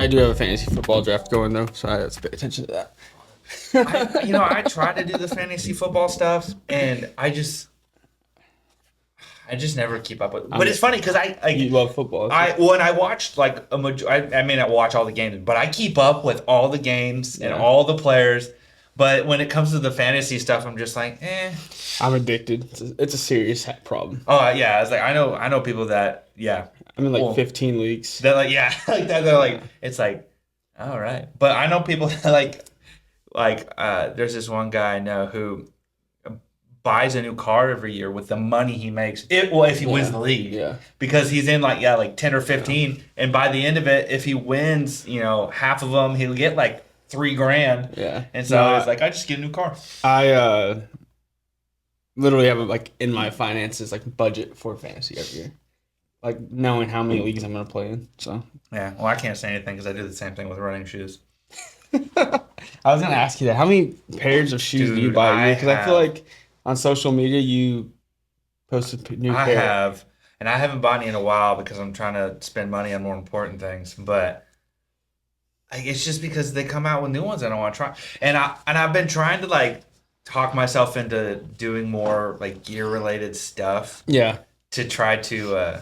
I do have a fantasy football draft going though, so I have to pay attention to that. I try to do the fantasy football stuff, and I just never keep up with. But it's funny because You love football. when I watched like I may not watch all the games, but I keep up with all the games and all the players. But when it comes to the fantasy stuff, I'm just like, eh. I'm addicted. It's a serious problem. Oh yeah, I was like, I know people that I'm in like 15 leagues. They're like like that. They're like it's like, all right. But I know people that there's this one guy I know who buys a new car every year with the money he makes. If he wins the league, because he's in like 10 or 15, and by the end of it, if he wins, half of them, he'll get like $3,000. Yeah, and so it's like I just get a new car. I literally have in my finances budget for fantasy every year, knowing how many leagues I'm gonna play in. So yeah, well I can't say anything because I do the same thing with running shoes. I was gonna ask you that. How many pairs of shoes do you buy a year? Because I feel like on social media you post a new pair. I have, and I haven't bought any in a while because I'm trying to spend money on more important things. But it's just because they come out with new ones I don't want to try, and I've been trying to talk myself into doing more gear related stuff. Yeah. To try to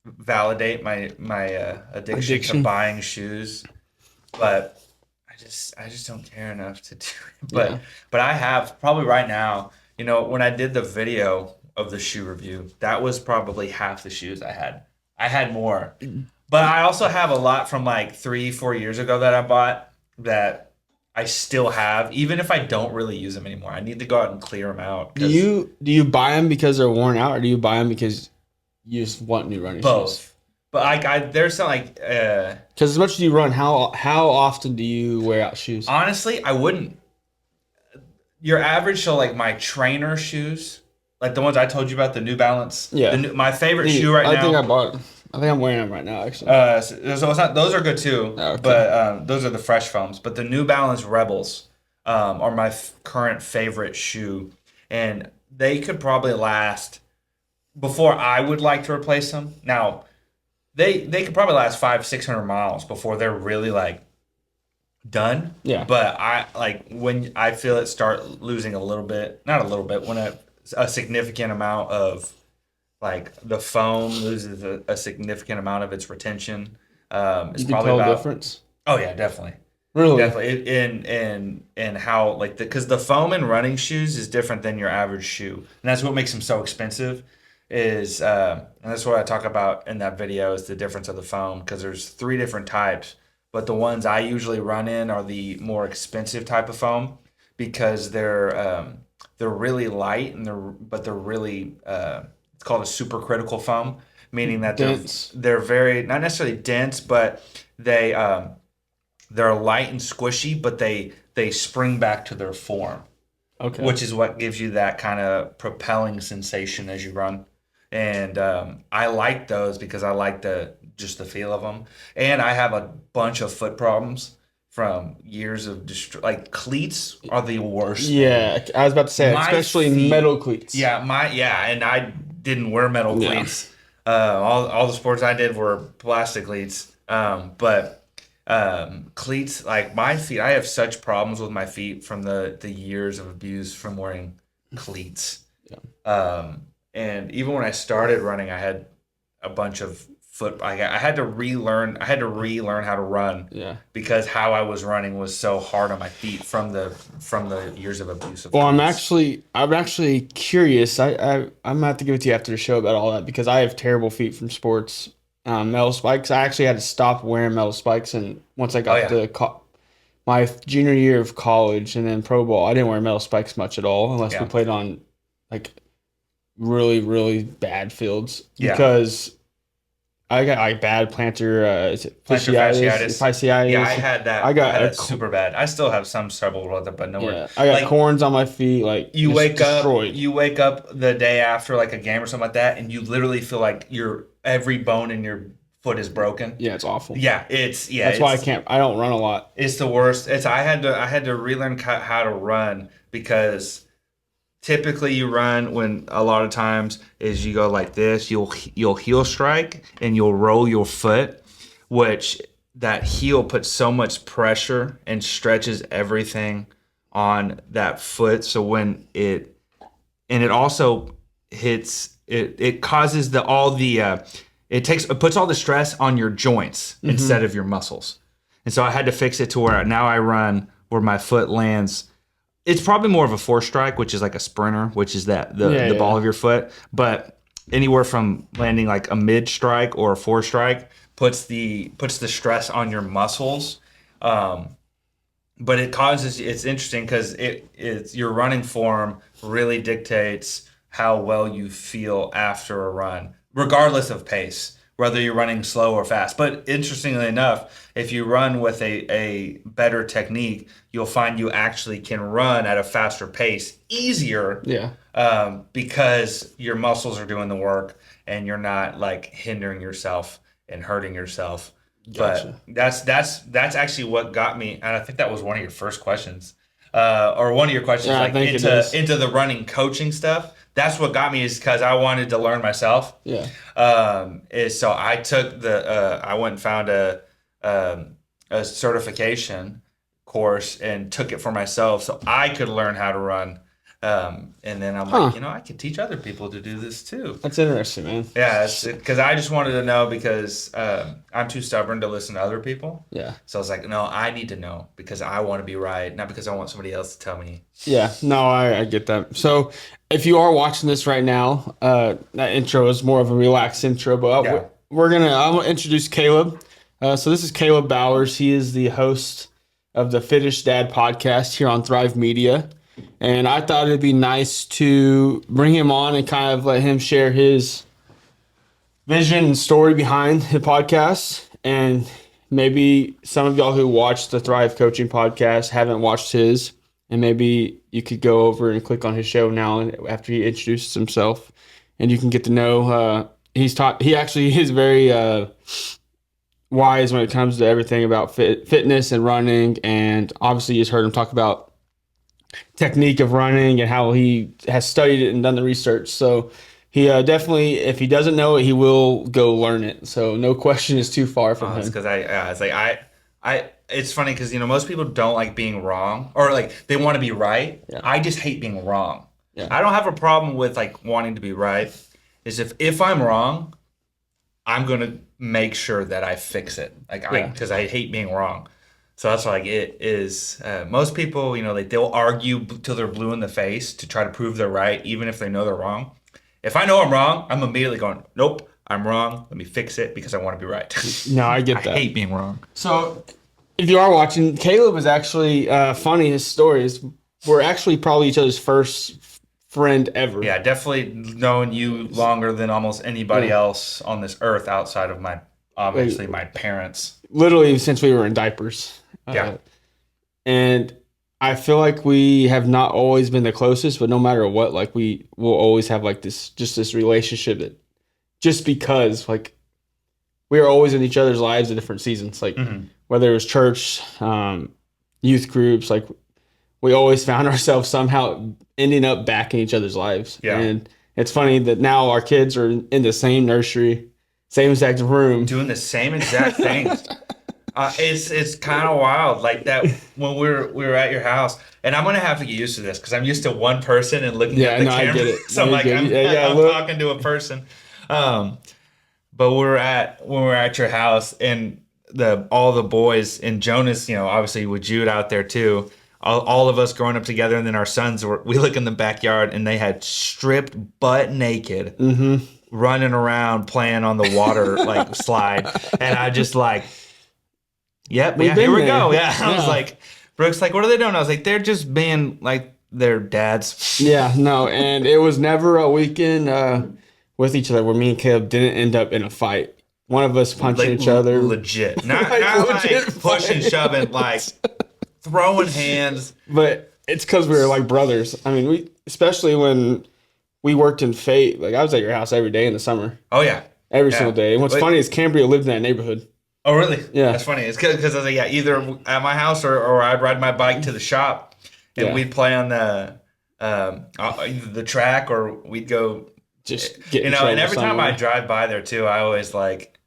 validate my addiction to buying shoes, but I just don't care enough to do it. But I have probably right now, when I did the video of the shoe review, that was probably half the shoes I had. I had more, but I also have a lot from 3-4 years ago that I bought that I still have, even if I don't really use them anymore. I need to go out and clear them out. Do you buy them because they're worn out, or do you buy them because you just want new running shoes? Both. But there's some because as much as you run, how often do you wear out shoes? Honestly, I wouldn't. Your average, so my trainer shoes, the ones I told you about, the New Balance. Yeah. My favorite shoe right now. I think I'm wearing them right now, actually. So those are good too. Oh, okay. But those are the fresh foams. But the New Balance Rebels are my current favorite shoe, and they could probably last. Before I would like to replace them. Now, they could probably last 500-600 miles before they're really done. Yeah. But when I feel it start losing a little bit, not a little bit, when a significant amount of the foam loses a significant amount of its retention. It's you can probably tell about the difference. Oh yeah, definitely. Really? Definitely. And how because the foam in running shoes is different than your average shoe, and that's what makes them so expensive. And that's what I talk about in that video is the difference of the foam, because there's 3 different types, but the ones I usually run in are the more expensive type of foam because they're really light but they're really it's called a supercritical foam, meaning that they're very not necessarily dense, but they're light and squishy, but they spring back to their form. Okay. Which is what gives you that kind of propelling sensation as you run. And I like those because I like just the feel of them. And I have a bunch of foot problems from years of cleats are the worst. Yeah, I was about to say, especially metal cleats. Yeah, and I didn't wear metal cleats. All the sports I did were plastic cleats. But cleats, my feet, I have such problems with my feet from the years of abuse from wearing cleats. Yeah. And even when I started running, I had a bunch of I had to relearn how to run. Yeah. Because how I was running was so hard on my feet from the years of abuse. Well, I'm actually curious. I'm gonna have to give it to you after the show about all that, because I have terrible feet from sports. Metal spikes. I actually had to stop wearing metal spikes, and once I got to my junior year of college and then pro ball, I didn't wear metal spikes much at all unless we played on really, really bad fields, because I got bad plantar fasciitis. Yeah, I had that. I had it super bad. I still have some trouble with it, but nowhere. Yeah, I got corns on my feet. You wake up the day after a game or something like that, and you literally feel like every bone in your foot is broken. Yeah, it's awful. Yeah, that's why I don't run a lot. It's the worst. I had to relearn how to run, because typically you run when a lot of times is you go like this, you'll heel strike and you'll roll your foot, which that heel puts so much pressure and stretches everything on that foot. So when it also hits it causes it puts all the stress on your joints instead of your muscles. And so I had to fix it to where now I run where my foot lands. It's probably more of a 4-strike, which is like a sprinter, which is the ball of your foot. But anywhere from landing like a mid-strike or a 4-strike puts the stress on your muscles. But it's interesting because it's your running form really dictates how well you feel after a run, regardless of pace, whether you're running slow or fast. But interestingly enough, if you run with a better technique, you'll find you actually can run at a faster pace easier. Yeah. Because your muscles are doing the work and you're not like hindering yourself and hurting yourself. Gotcha. But that's actually what got me, and I think that was one of your first questions, or one of your questions, like into the running coaching stuff. That's what got me, is because I wanted to learn myself. Yeah. So I took I went and found a certification course and took it for myself so I could learn how to run. And then I'm like, I could teach other people to do this too. That's interesting, man. Yeah, because I just wanted to know, because I'm too stubborn to listen to other people. Yeah. So I was like, no, I need to know because I want to be right, not because I want somebody else to tell me. Yeah, no, I get that. So if you are watching this right now, that intro is more of a relaxed intro, but I'm gonna introduce Caleb. So this is Caleb Bowers. He is the host of the Fittish Dad podcast here on Thrive Media. And I thought it'd be nice to bring him on and kind of let him share his vision and story behind the podcast. And maybe some of y'all who watch the Thrive Coaching podcast haven't watched his, and maybe you could go over and click on his show now after he introduces himself, and you can get to know. He actually is very wise when it comes to everything about fitness and running, and obviously you just heard him talk about technique of running and how he has studied it and done the research. So he definitely, if he doesn't know it, he will go learn it. So no question is too far from him. Because it's funny because most people don't like being wrong, or like they want to be right. Yeah. I just hate being wrong. Yeah. I don't have a problem with like wanting to be right. Is if I'm wrong, I'm gonna make sure that I fix it. Because I hate being wrong. So that's like it is. Most people, they'll argue till they're blue in the face to try to prove they're right, even if they know they're wrong. If I know I'm wrong, I'm immediately going, nope, I'm wrong. Let me fix it because I want to be right. No, I get that. I hate being wrong. So if you are watching, Caleb is actually funny. His stories were actually probably each other's first friend ever. Yeah, definitely known you longer than almost anybody else on this earth outside of my parents. Literally since we were in diapers. And I feel like we have not always been the closest, but no matter what, like we will always have like this relationship that just because like we are always in each other's lives at different seasons, like whether it was church, youth groups, like we always found ourselves somehow ending up back in each other's lives. Yeah. And it's funny that now our kids are in the same nursery, same exact room, doing the same exact things. It's kind of wild, like that when we were at your house, and I'm gonna have to get used to this because I'm used to one person and looking at the camera. I get it. So I'm talking to a person. But when we were at your house, and all the boys and Jonas, obviously with Jude out there too. All of us growing up together, and then our sons we look in the backyard and they had stripped butt naked, running around playing on the water like slide, and I just like. Yep, yeah, here we go. Yeah. I was like, Brooke's like, what are they doing? I was like, they're just being like their dads. Yeah, no, and it was never a weekend with each other where me and Caleb didn't end up in a fight. One of us punching each other. Legit. Not like pushing, shoving, like throwing hands. But it's because we were like brothers. I mean, especially when we worked in Fate. Like I was at your house every day in the summer. Oh, yeah. Every single day. And what's funny is Cambria lived in that neighborhood. Oh, really? Yeah. That's funny. It's because I was like, either at my house or I'd ride my bike to the shop and we'd play on either the track or we'd go. Just get and every time I drive by there too, I always like,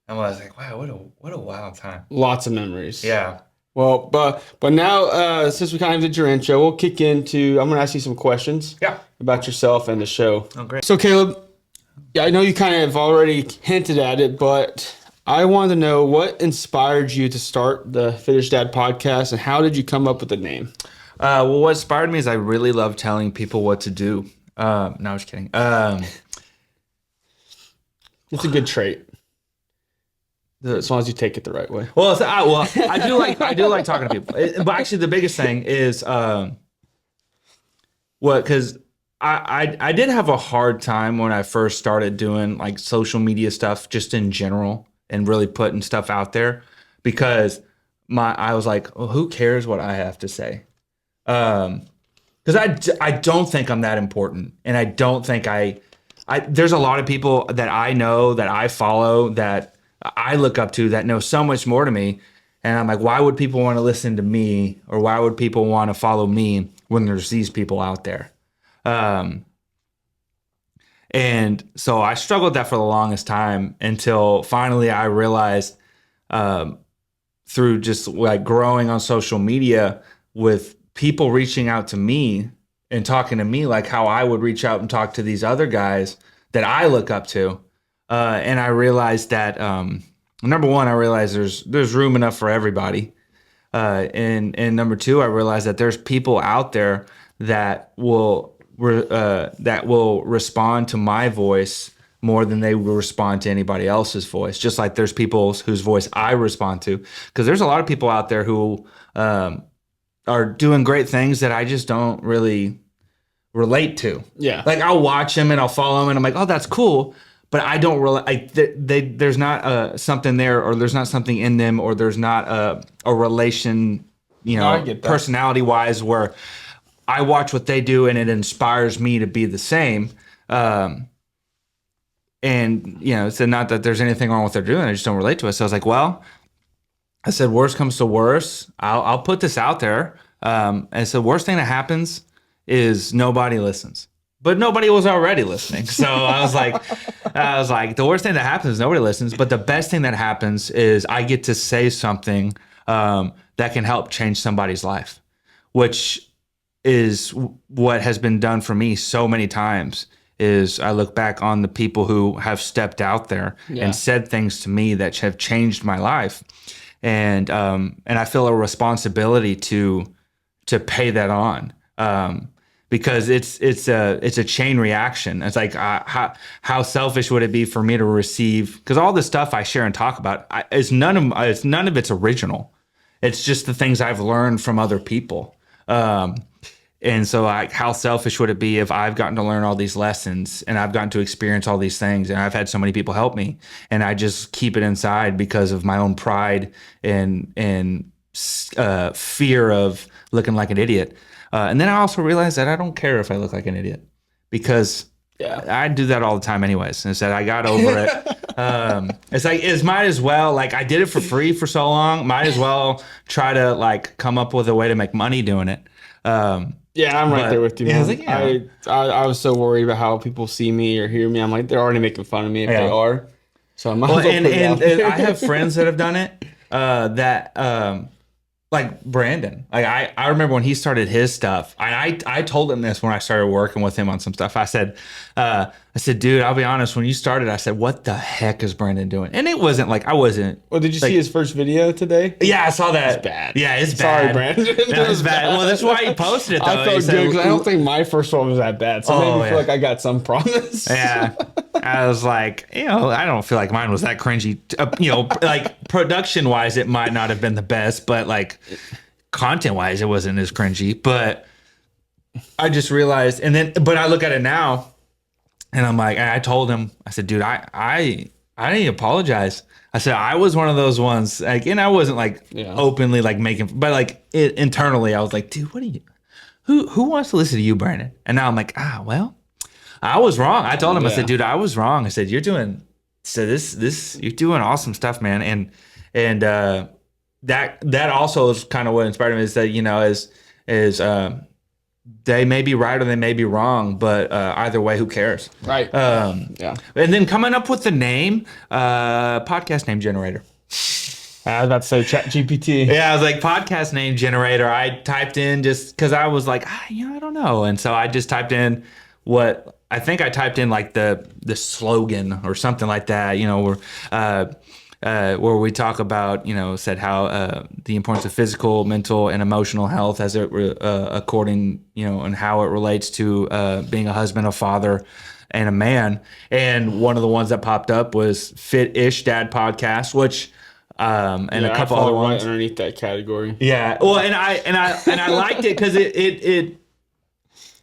And I was like, wow, what a wild time. Lots of memories. Yeah. Well, but now since we kind of did your intro, we'll kick into. I'm gonna ask you some questions. Yeah. About yourself and the show. Oh, great. So Caleb, yeah, I know you kind of already hinted at it, but I wanted to know what inspired you to start the Fittest Dad podcast, and how did you come up with the name? Well, what inspired me is I really love telling people what to do. No, I was kidding. It's a good trait. As long as you take it the right way. Well, I do like talking to people. But actually, the biggest thing is because I did have a hard time when I first started doing like social media stuff, just in general, and really putting stuff out there, because I was like, well, who cares what I have to say? Because I don't think I'm that important, and I don't think there's a lot of people that I know, that I follow, that I look up to, that know so much more to me. And I'm like, why would people want to listen to me, or why would people want to follow me when there's these people out there? And so I struggled with that for the longest time, until finally I realized, through just like growing on social media, with people reaching out to me and talking to me like how I would reach out and talk to these other guys that I look up to. And I realized that, number one, I realized there's room enough for everybody. And number two, I realized that there's people out there that will respond to my voice more than they will respond to anybody else's voice. Just like there's people whose voice I respond to, because there's a lot of people out there who are doing great things that I just don't really relate to. Yeah. Like I'll watch them and I'll follow them and I'm like, oh, that's cool. But I don't really, there's not something there, or there's not something in them, or there's not a relation, personality wise, where I watch what they do and it inspires me to be the same. And, it's not that there's anything wrong with what they're doing. I just don't relate to it. So I was like, well, I said, worst comes to worst, I'll put this out there. And so worst thing that happens is nobody listens. But nobody was already listening. So I was like, the worst thing that happens is nobody listens. But the best thing that happens is I get to say something that can help change somebody's life, which is what has been done for me so many times. Is I look back on the people who have stepped out there and said things to me that have changed my life. And I feel a responsibility to pay that on. Because it's a chain reaction. It's like how selfish would it be for me to receive? Because all the stuff I share and talk about, none of it's original. It's just the things I've learned from other people. And so, how selfish would it be if I've gotten to learn all these lessons and I've gotten to experience all these things, and I've had so many people help me, and I just keep it inside because of my own pride and fear of looking like an idiot. And then I also realized that I don't care if I look like an idiot, because I do that all the time anyways. And said I got over it. It's like, might as well, like I did it for free for so long. Might as well try to like come up with a way to make money doing it. I'm right there with you. Man. I was so worried about how people see me or hear me. I'm like, they're already making fun of me if they are. So I might as well put it out there. I have friends that have done it. Like Brandon, like I remember when he started his stuff. I told him this when I started working with him on some stuff. I said, dude, I'll be honest. When you started, I said, what the heck is Brandon doing? And it wasn't like I wasn't. Well, did you see his first video today? Yeah, I saw that. It's bad. Yeah, it's Sorry, bad. Brandon. That was bad. Well, that's why he posted it. Though. I felt good because I don't think my first one was that bad. So it made me feel like I got some promise. Yeah. I was like, I don't feel like mine was that cringy. Like production wise, it might not have been the best, but like content wise, it wasn't as cringy. But I just realized, but I look at it now, and I'm like, I told him, I said, dude, I didn't apologize. I said I was one of those ones, like, and I wasn't like openly like making, but like internally, I was like, dude, what are you? Who wants to listen to you, Brandon? And now I'm like, well. I was wrong. I told him, I said, dude, I was wrong. I said, you're doing awesome stuff, man. And that also is kind of what inspired me, is that, is they may be right or they may be wrong, but either way, who cares? Right. Yeah. And then coming up with the name, podcast name generator. I was about to say ChatGPT. Yeah, I was like podcast name generator. I typed in just because I was like, I don't know, and so I just typed in what I think I typed in like the slogan or something like that. Where we talk about, said how the importance of physical, mental, and emotional health as it according, and how it relates to being a husband, a father, and a man. And one of the ones that popped up was Fit-ish Dad Podcast, which and a couple other ones right underneath that category. Yeah, well, and I liked it because it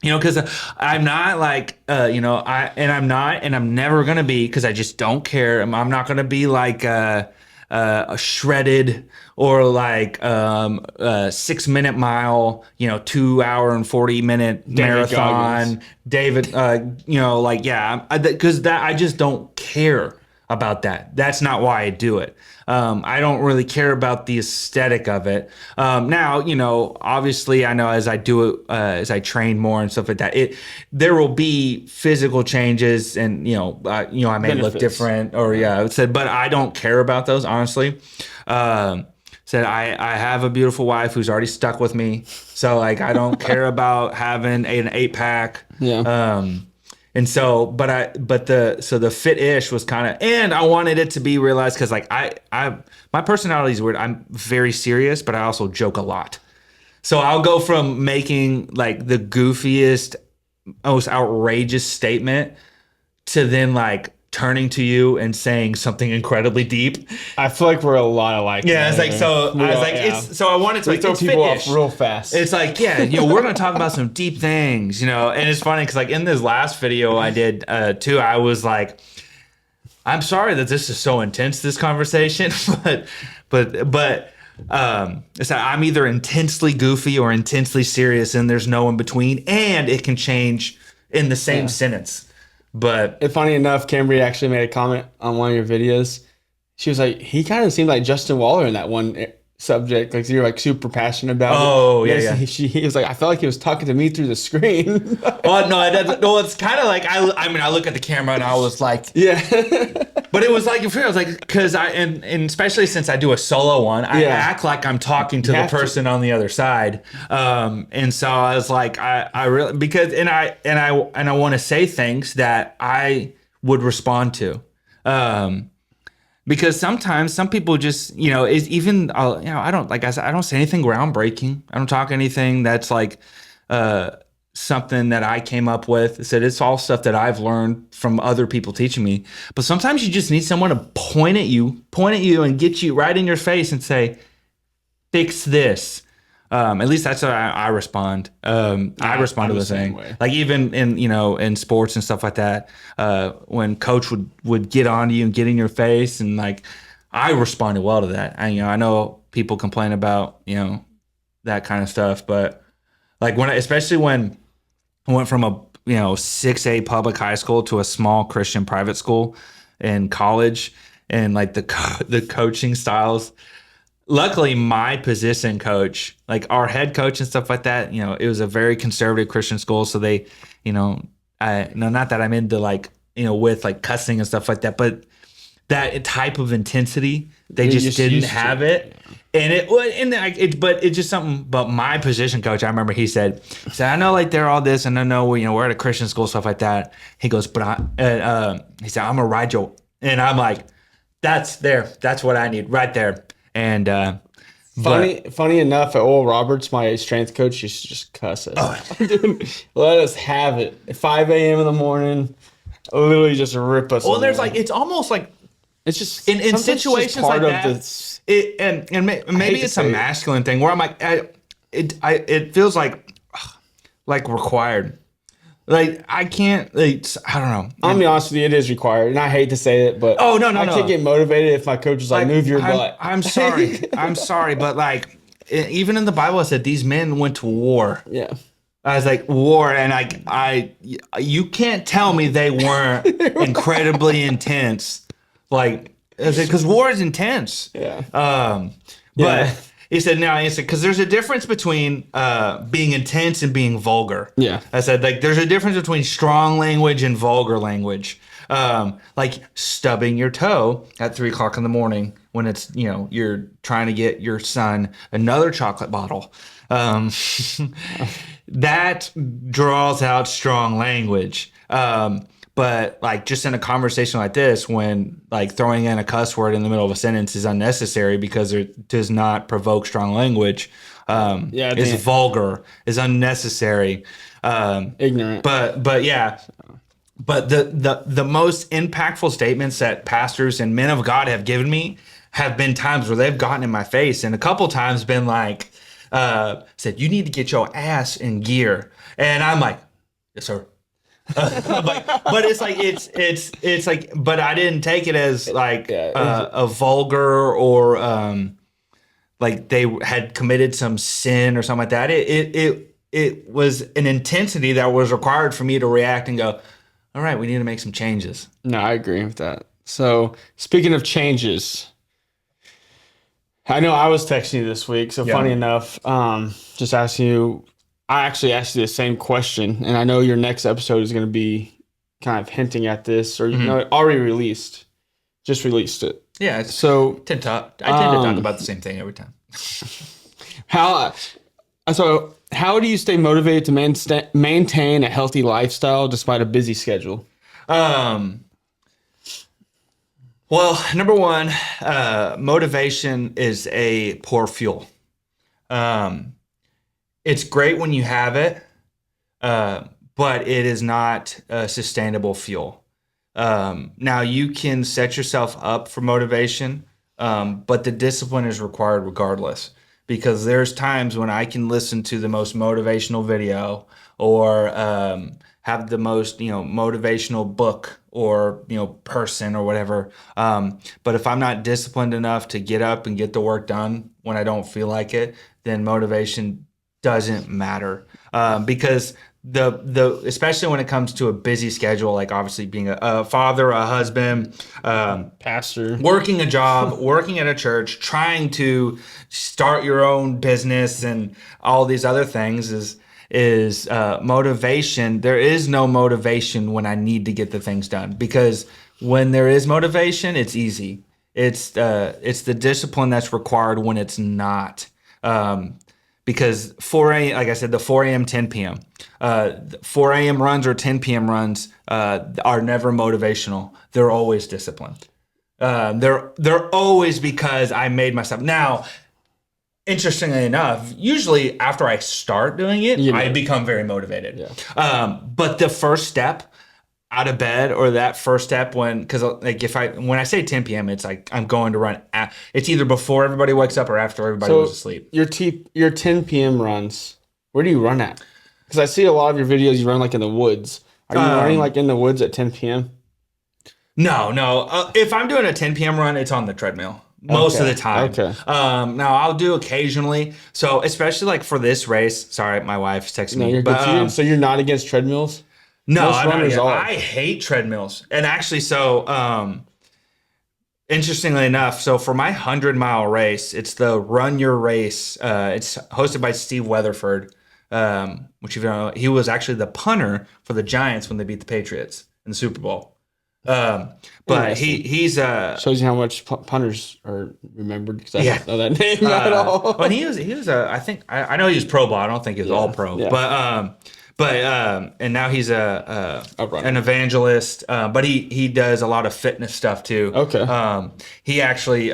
because I'm not like, I'm never going to be, because I just don't care. I'm not going to be like a shredded or like a 6 minute mile, 2 hour and 40-minute marathon. David, because I just don't care about that. That's not why I do it. I don't really care about the aesthetic of it. Now, obviously I know as I do it, as I train more and stuff like that, there will be physical changes and, I may benefits. Look different but I don't care about those, honestly. Said I have a beautiful wife who's already stuck with me. So like, I don't care about having an 8-pack. Yeah. And so, the fit-ish was kind of, and I wanted it to be realized because like my personality is weird. I'm very serious, but I also joke a lot. So I'll go from making like the goofiest, most outrageous statement to then like turning to you and saying something incredibly deep. I feel like we're a lot alike. Yeah, it's like, so I was like, it's, so I wanted to like, throw people off real fast. It's like, yeah, we're going to talk about some deep things, and it's funny because like in this last video I did too, I was like, I'm sorry that this is so intense, this conversation, but it's like I'm either intensely goofy or intensely serious and there's no in between, and it can change in the same sentence. But funny enough, Cambry actually made a comment on one of your videos. She was like, he kind of seemed like Justin Waller in that one subject. Like, you're like super passionate about it. Oh, yeah. He was like, I felt like he was talking to me through the screen. Oh, no, it doesn't. No, it's kind of like, I look at the camera and I was like, yeah. But it was like, I was like, because and especially since I do a solo one, I act like I'm talking to the person on the other side. And so I was like, I really, because, and I want to say things that I would respond to. Because sometimes some people just, is even, I don't, like I said, I don't say anything groundbreaking. I don't talk anything that's like something that I came up with. I said it's all stuff that I've learned from other people teaching me. But sometimes you just need someone to point at you and get you right in your face and say, fix this. At least that's how I respond. I respond to the thing. Like even in sports and stuff like that, when coach would get on to you and get in your face, and like I responded well to that. I know people complain about that kind of stuff, but like especially when I went from a 6A public high school to a small Christian private school in college, and like the coaching styles. Luckily, my position coach, like our head coach and stuff like that, it was a very conservative Christian school. So they, not that I'm into like, with like cussing and stuff like that, but that type of intensity, they just didn't have it. And but it's just something. But my position coach, I remember he said, I know like they're all this, and I know we're at a Christian school, stuff like that. He goes, but he said, I'm gonna ride you, and I'm like, that's what I need right there. And funny enough, at Oral Roberts, my strength coach used to just cuss us. Dude, let us have it. At 5 a.m. in the morning, literally just rip us. Well, there's like, it's almost like it's just in situations like that. Maybe it's a masculine thing where I'm like, it feels like required. Like I can't. Like, I don't know. I'm gonna be honest with you. It is required, and I hate to say it, but no. I can't get motivated if my coach is like, "Move your butt." I'm sorry. I'm sorry, but like, even in the Bible, it said these men went to war. Yeah. I was like war, and like you can't tell me they weren't incredibly intense. Like, because war is intense. Yeah. But He said, no, he said, because there's a difference between being intense and being vulgar. Yeah. I said, like, there's a difference between strong language and vulgar language. Like stubbing your toe at 3 o'clock in the morning when it's, you're trying to get your son another chocolate bottle. That draws out strong language. But like just in a conversation like this, when like throwing in a cuss word in the middle of a sentence is unnecessary because it does not provoke strong language, is vulgar, is unnecessary, ignorant. But yeah. But the most impactful statements that pastors and men of God have given me have been times where they've gotten in my face, and a couple times been like, said, "You need to get your ass in gear," and I'm like, "Yes, sir." But it's like it's like, but I didn't take it as like a vulgar or like they had committed some sin or something like that. It was an intensity that was required for me to react and go, all right, we need to make some changes. No, I agree with that. So speaking of changes, I know I was texting you this week. So funny enough, just asking you. I actually asked you the same question, and I know your next episode is going to be kind of hinting at this, or already released, just released it. Yeah. So I tend to talk about the same thing every time. How do you stay motivated to maintain a healthy lifestyle despite a busy schedule? Well, number one, motivation is a poor fuel. It's great when you have it, but it is not a sustainable fuel. Now, you can set yourself up for motivation, but the discipline is required regardless, because there's times when I can listen to the most motivational video or have the most motivational book or person or whatever. But if I'm not disciplined enough to get up and get the work done when I don't feel like it, then motivation doesn't matter, because the especially when it comes to a busy schedule, like obviously being a father, a husband, pastor, working a job, working at a church, trying to start your own business and all these other things is motivation. There is no motivation when I need to get the things done, because when there is motivation, it's easy. It's the discipline that's required when it's not. Because 4 a.m., like I said, the 4 a.m., 10 p.m., 4 a.m. runs or 10 p.m. runs are never motivational. They're always discipline. They're always because I made myself. Now, interestingly enough, usually after I start doing it, I become very motivated. Yeah. But the first step out of bed, or that first step because like when I say 10 p.m., it's like I'm going to run. It's either before everybody wakes up or after everybody goes to sleep. Your 10 p.m. runs, where do you run at? Because I see a lot of your videos, you run like in the woods. Are you running like in the woods at 10 p.m.? No. If I'm doing a 10 p.m. run, it's on the treadmill. Most of the time. Okay. Now I'll do occasionally. So especially like for this race. Sorry, my wife's texting me. You're good. So you're not against treadmills? No, I hate treadmills. And actually, so interestingly enough, so for my 100-mile race, it's the Run Your Race. It's hosted by Steve Weatherford, which, if you don't know, he was actually the punter for the Giants when they beat the Patriots in the Super Bowl. But he's shows you how much punters are remembered, because I don't know that name at all. But he was I think I know he was pro ball. I don't think he was all pro. Yeah. But and now he's an evangelist. But he does a lot of fitness stuff too. Okay. He actually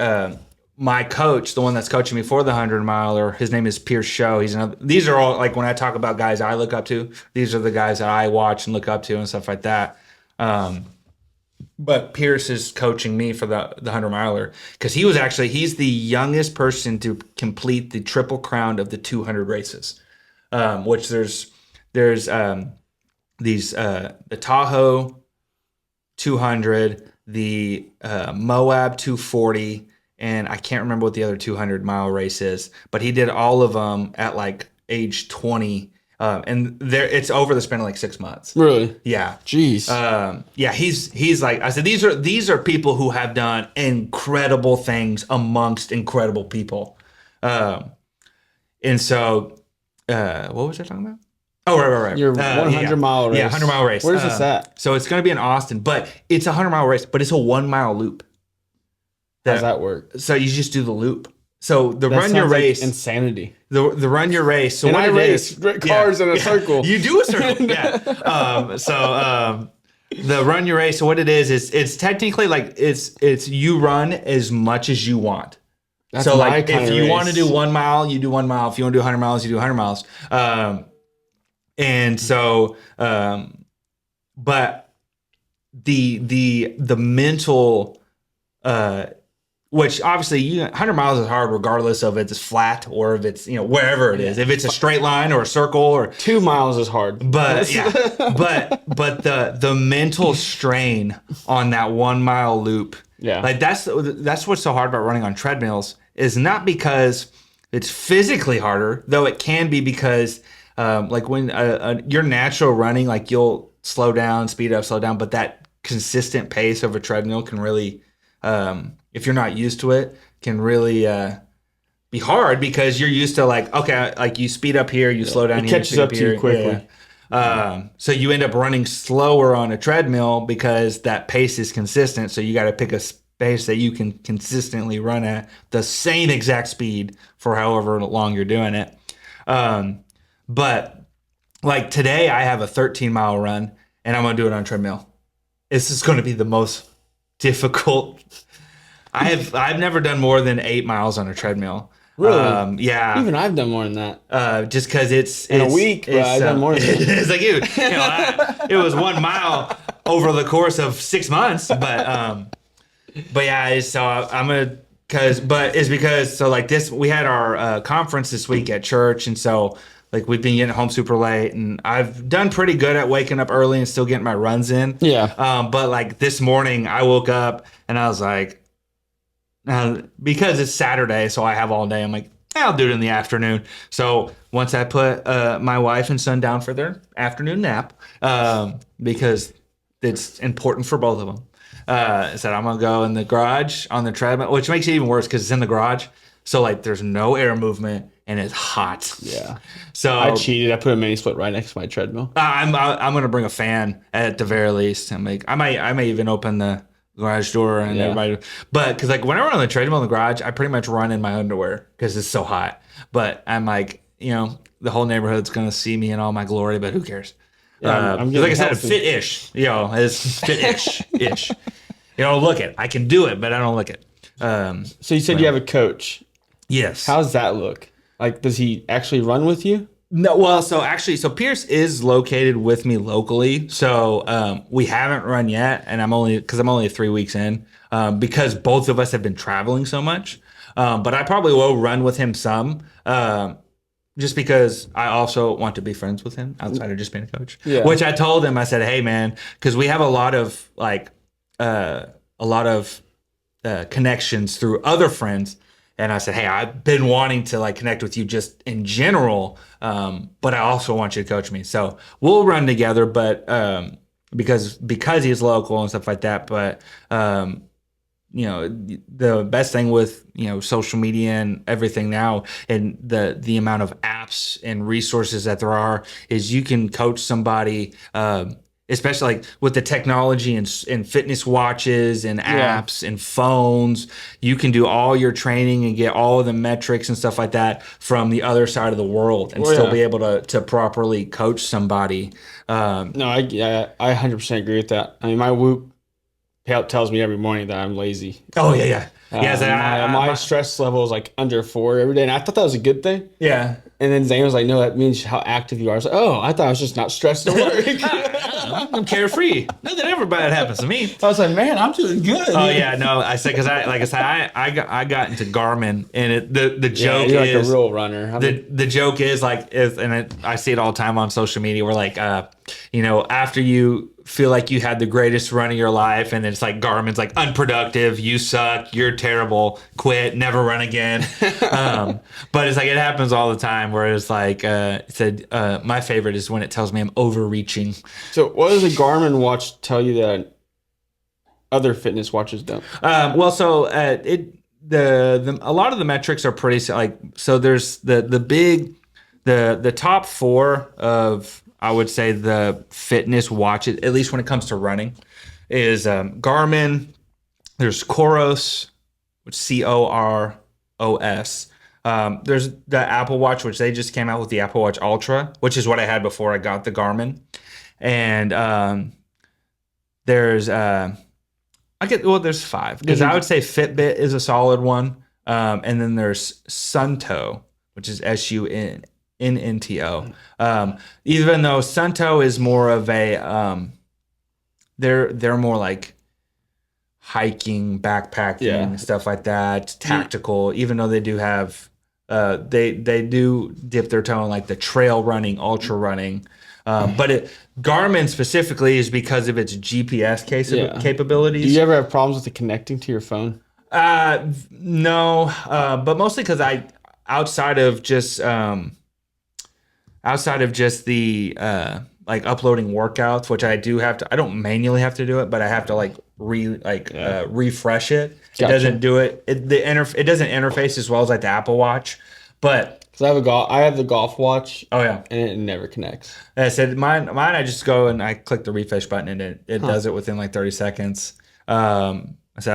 my coach, the one that's coaching me for the 100-miler, his name is Pierce Show. These are all, like, when I talk about guys I look up to, these are the guys that I watch and look up to and stuff like that. But Pierce is coaching me for the 100-miler, because he's the youngest person to complete the Triple Crown of the 200 races, which there's these the Tahoe 200, the Moab 240, and I can't remember what the other 200-mile race is, but he did all of them at like age 20. And it's over the span of like 6 months. Really? Yeah. Jeez. Yeah, he's like, I said, these are people who have done incredible things amongst incredible people. And so, what was I talking about? Oh, right. Your 100-mile race. Yeah, 100-mile race. Where's this at? So it's going to be in Austin, but it's a 100-mile race, but it's a 1-mile loop. How's that work? So you just do the loop. So the run your race, like insanity. The run your race. So and what I it race is, cars in a circle. You do a circle, yeah. The run your race. So what it is it's technically like it's you run as much as you want. That's so my like kind if of you race. want to do 1 mile, you do 1 mile. If you want to do 100 miles, you do 100 miles. And so, but the mental, which obviously 100 miles is hard regardless of if it's flat or if it's, wherever it is. If it's a straight line or a circle or 2 miles is hard. But yeah, but the mental strain on that 1 mile loop. Yeah. Like that's what's so hard about running on treadmills is not because it's physically harder, though it can be because like when you're natural running, like you'll slow down, speed up, slow down, but that consistent pace of a treadmill can really, if you're not used to it, can really be hard because you're used to like you speed up here, you slow down it here, catches up to you quickly. So you end up running slower on a treadmill because that pace is consistent. So you got to pick a pace that you can consistently run at the same exact speed for however long you're doing it. But like today I have a 13-mile run and I'm going to do it on a treadmill. This is going to be the most difficult. I've never done more than 8 miles on a treadmill. Really? Yeah. Even I've done more than that. Just because it's in a week, but I've done more than that. It's like it was 1 mile over the course of 6 months, but yeah. So I'm gonna because like this, we had our conference this week at church, and so like we've been getting home super late, and I've done pretty good at waking up early and still getting my runs in. Yeah. But like this morning, I woke up and I was like. Because it's Saturday, so I have all day. I'm like, I'll do it in the afternoon. So once I put my wife and son down for their afternoon nap, because it's important for both of them, I said I'm gonna go in the garage on the treadmill, which makes it even worse because it's in the garage. So like, there's no air movement and it's hot. Yeah. So I cheated. I put a mini split right next to my treadmill. I'm gonna bring a fan at the very least, and I may even open the garage door and everybody, but because like when I run on the treadmill in the garage, I pretty much run in my underwear because it's so hot. But I'm like, the whole neighborhood's gonna see me in all my glory, but who cares? Yeah, I'm like I said, healthy. fit-ish. It's fit-ish. Look it. I can do it, but I don't look it. So you said you have a coach. Yes. How's that look? Like, does he actually run with you? No, well, so Pierce is located with me locally. So we haven't run yet, and I'm only 3 weeks in because both of us have been traveling so much. But I probably will run with him some, just because I also want to be friends with him outside of just being a coach. Yeah. Which I told him, I said, hey man, because we have a lot of connections through other friends. And I said, hey, I've been wanting to like connect with you just in general, but I also want you to coach me. So we'll run together, but because he's local and stuff like that. But the best thing with social media and everything now, and the amount of apps and resources that there are, is you can coach somebody. Especially like with the technology and fitness watches and apps and phones, you can do all your training and get all of the metrics and stuff like that from the other side of the world and still be able to properly coach somebody. No, I 100% agree with that. I mean, my Whoop tells me every morning that I'm lazy. Oh, yeah. Yeah, my stress level is like under 4 every day, and I thought that was a good thing. Yeah. And then Zane was like, no, that means how active you are. I was like, oh, I thought I was just not stressed at work. I'm carefree. Nothing ever bad happens to me. I was like, man, I'm doing good. Oh yeah, no. I said because I got into Garmin, and the joke you're is like a real runner. The joke is like I see it all the time on social media. We're like, after you feel like you had the greatest run of your life, and it's like Garmin's like unproductive, you suck, you're terrible, quit, never run again. But it's like it happens all the time. Where it's like it said, my favorite is when it tells me I'm overreaching. So what does a Garmin watch tell you that other fitness watches don't? a lot of the metrics are pretty like, so there's the top four of, I would say, the fitness watches, at least when it comes to running, is Garmin. There's Coros, which Coros. There's the Apple Watch, which they just came out with the Apple Watch Ultra, which is what I had before I got the Garmin. And there's there's five, because I would say Fitbit is a solid one. And then there's Sunto, which is SUNNTO. Even though Sunto is more of a they're more like hiking, backpacking, stuff like that, tactical. Even though they do have they do dip their toe in like the trail running, ultra running. But Garmin specifically is because of its GPS capabilities. Do you ever have problems with it connecting to your phone? No, but mostly because outside of just the like uploading workouts, which I do have to. I don't manually have to do it, but I have to like refresh it. Gotcha. It doesn't do it. It doesn't interface as well as like the Apple Watch, but. Because I have the golf watch. Oh yeah, and it never connects. I said mine. I just go and I click the refresh button and it does it within like 30 seconds. So it's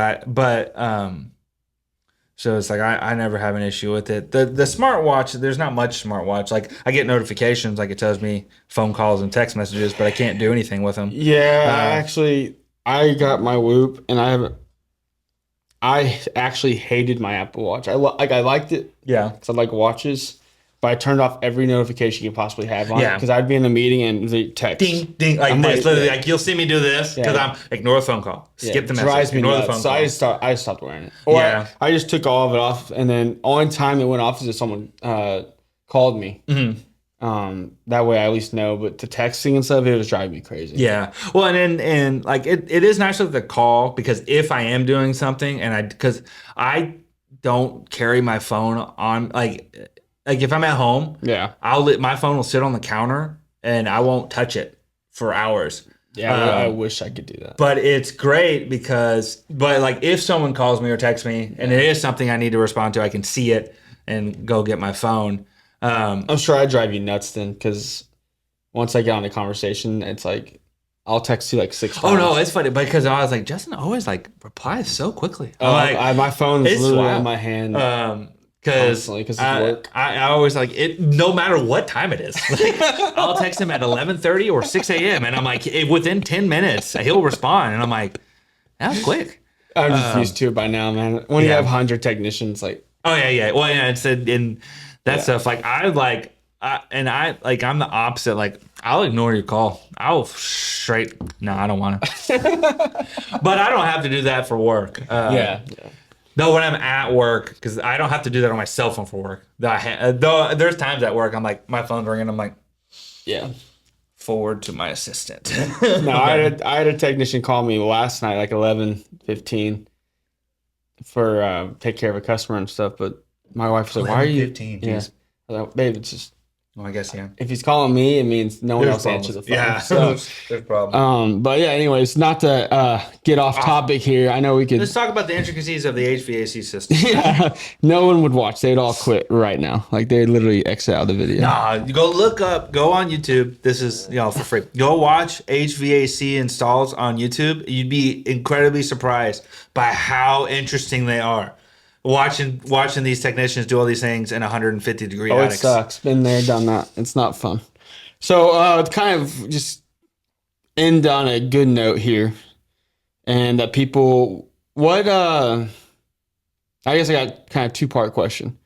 like I never have an issue with it. The smartwatch, there's not much smartwatch. Like I get notifications, like it tells me phone calls and text messages, but I can't do anything with them. Yeah, I got my Whoop, and I actually hated my Apple Watch. I liked it. Yeah. Because I like watches. But I turned off every notification you could possibly have on it. Because I'd be in a meeting and the text. Ding, ding. Like this. Literally, like you'll see me do this because I'm ignore the phone call. Skip the message. Drives me ignore nuts. the phone call. I stopped wearing it. Or I just took all of it off. And then only time it went off is if someone called me. Mm-hmm. That way I at least know, but the texting and stuff, it was driving me crazy. Yeah. Well, and like it is nice with the call, because if I am doing something because I don't carry my phone on, like if I'm at home, my phone will sit on the counter and I won't touch it for hours. Yeah, I wish I could do that. But it's great but like if someone calls me or texts me and it is something I need to respond to, I can see it and go get my phone. I'm sure I drive you nuts then, because once I get on a conversation, it's like I'll text you like 6 times. Oh no, it's funny because I was like, Justin always like replies so quickly. My phone is literally in my hand. Because work. I always like it, no matter what time it is. Like, I'll text him at 11:30 or 6 a.m. and I'm like, within 10 minutes he'll respond, and I'm like, that was quick. I'm just used to it by now, man. When you have 100 technicians, like well, it's in that stuff. Like I'm the opposite. Like I'll ignore your call. I don't want to. But I don't have to do that for work. No, when I'm at work, because I don't have to do that on my cell phone for work. Though there's times at work, I'm like, my phone's ringing. I'm like, forward to my assistant. No, I had a technician call me last night, like 11:15, for take care of a customer and stuff. But my wife was like, "Why are you?" 15. Yeah, I was like, babe, it's just. Well, I guess if he's calling me, it means no one else answers the phone. Yeah, so, there's problems. But yeah, anyways, not to get off topic here. I know we could. Let's talk about the intricacies of the HVAC system. Yeah, no one would watch. They'd all quit right now. Like they literally exit out of the video. Nah, go on YouTube. This is for free. Go watch HVAC installs on YouTube. You'd be incredibly surprised by how interesting they are. Watching these technicians do all these things in 150-degree attics. It sucks. Been there, done that. It's not fun. So to kind of just end on a good note here, and that people, I guess I got kind of 2-part question.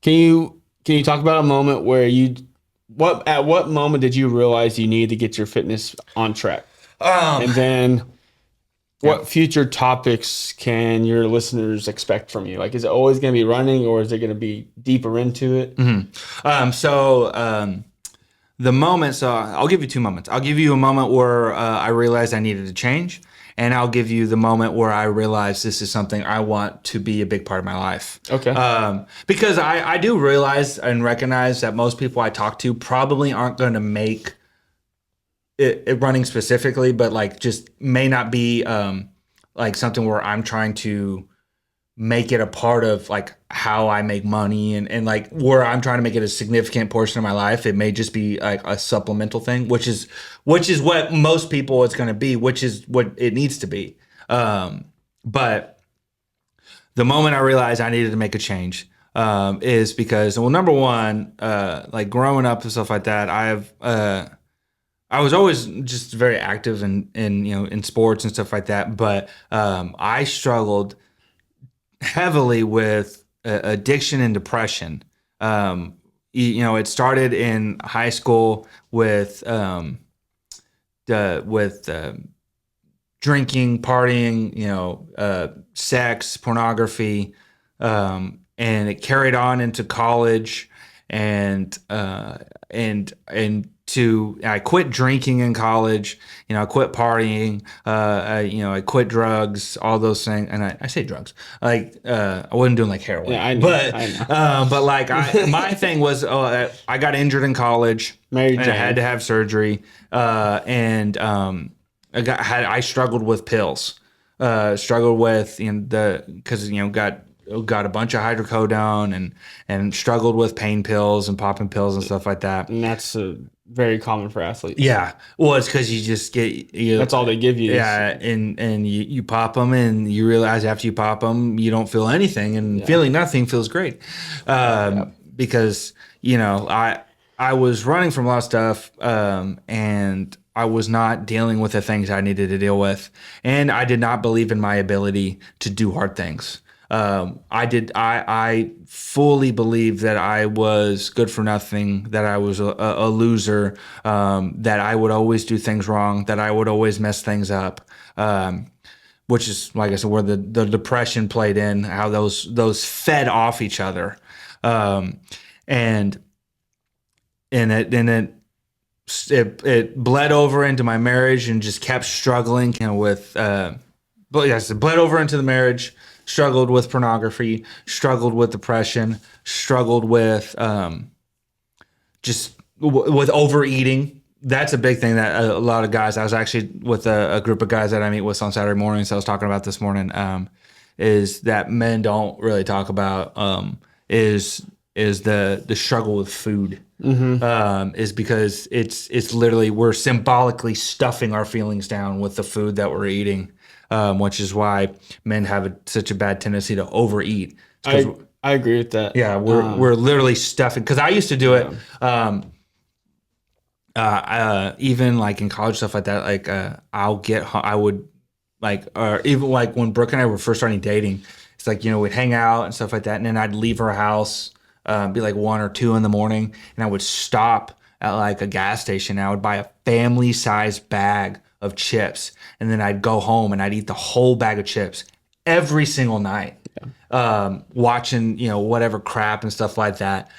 Can you talk about a moment where at what moment did you realize you needed to get your fitness on track? And then what future topics can your listeners expect from you? Like, is it always going to be running, or is it going to be deeper into it? Mm-hmm. The moment, so I'll give you 2 moments. I'll give you a moment where I realized I needed to change, and I'll give you the moment where I realized this is something I want to be a big part of my life. Okay. Because I do realize and recognize that most people I talk to probably aren't going to make it running specifically, but like just may not be like something where I'm trying to make it a part of like how I make money and like where I'm trying to make it a significant portion of my life. It may just be like a supplemental thing, which is what most people it's going to be, which is what it needs to be. But the moment I realized I needed to make a change is because, well, number one, like growing up and stuff like that, I was always just very active in sports and stuff like that, but I struggled heavily with addiction and depression. It started in high school with drinking, partying, sex, pornography, and it carried on into college, and I quit drinking in college. I quit partying. I quit drugs, all those things. And I say drugs, like I wasn't doing like heroin. Yeah, I know. But I know. but like my thing was, I got injured in college, Mary and Jane. I had to have surgery. I struggled with pills. Struggled with because got a bunch of hydrocodone and struggled with pain pills and popping pills and stuff like that. And that's very common for athletes. Yeah, well, it's because you just That's all they give you. Yeah, and you pop them, and you realize after you pop them, you don't feel anything, and feeling nothing feels great. Because I was running from a lot of stuff, and I was not dealing with the things I needed to deal with, and I did not believe in my ability to do hard things. I fully believed that I was good for nothing, that I was a loser, that I would always do things wrong, that I would always mess things up, which is, like I said, where the depression played in, how those fed off each other. And it bled over into my marriage and just kept struggling with, but yes, it bled over into the marriage. Struggled with pornography, struggled with depression, struggled with with overeating. That's a big thing that a lot of guys. I was actually with a group of guys that I meet with on Saturday mornings. I was talking about this morning. Is that men don't really talk about is the struggle with food. Is because it's literally we're symbolically stuffing our feelings down with the food that we're eating. Which is why men have such a bad tendency to overeat. I agree with that. Yeah, we're literally stuffing. Because I used to do it, even like in college stuff like that. Like I would like, or even like when Brooke and I were first starting dating. It's like we'd hang out and stuff like that, and then I'd leave her house, be like 1 or 2 in the morning, and I would stop at like a gas station. And I would buy a family-sized bag of chips, and then I'd go home and I'd eat the whole bag of chips every single night, watching whatever crap and stuff like that,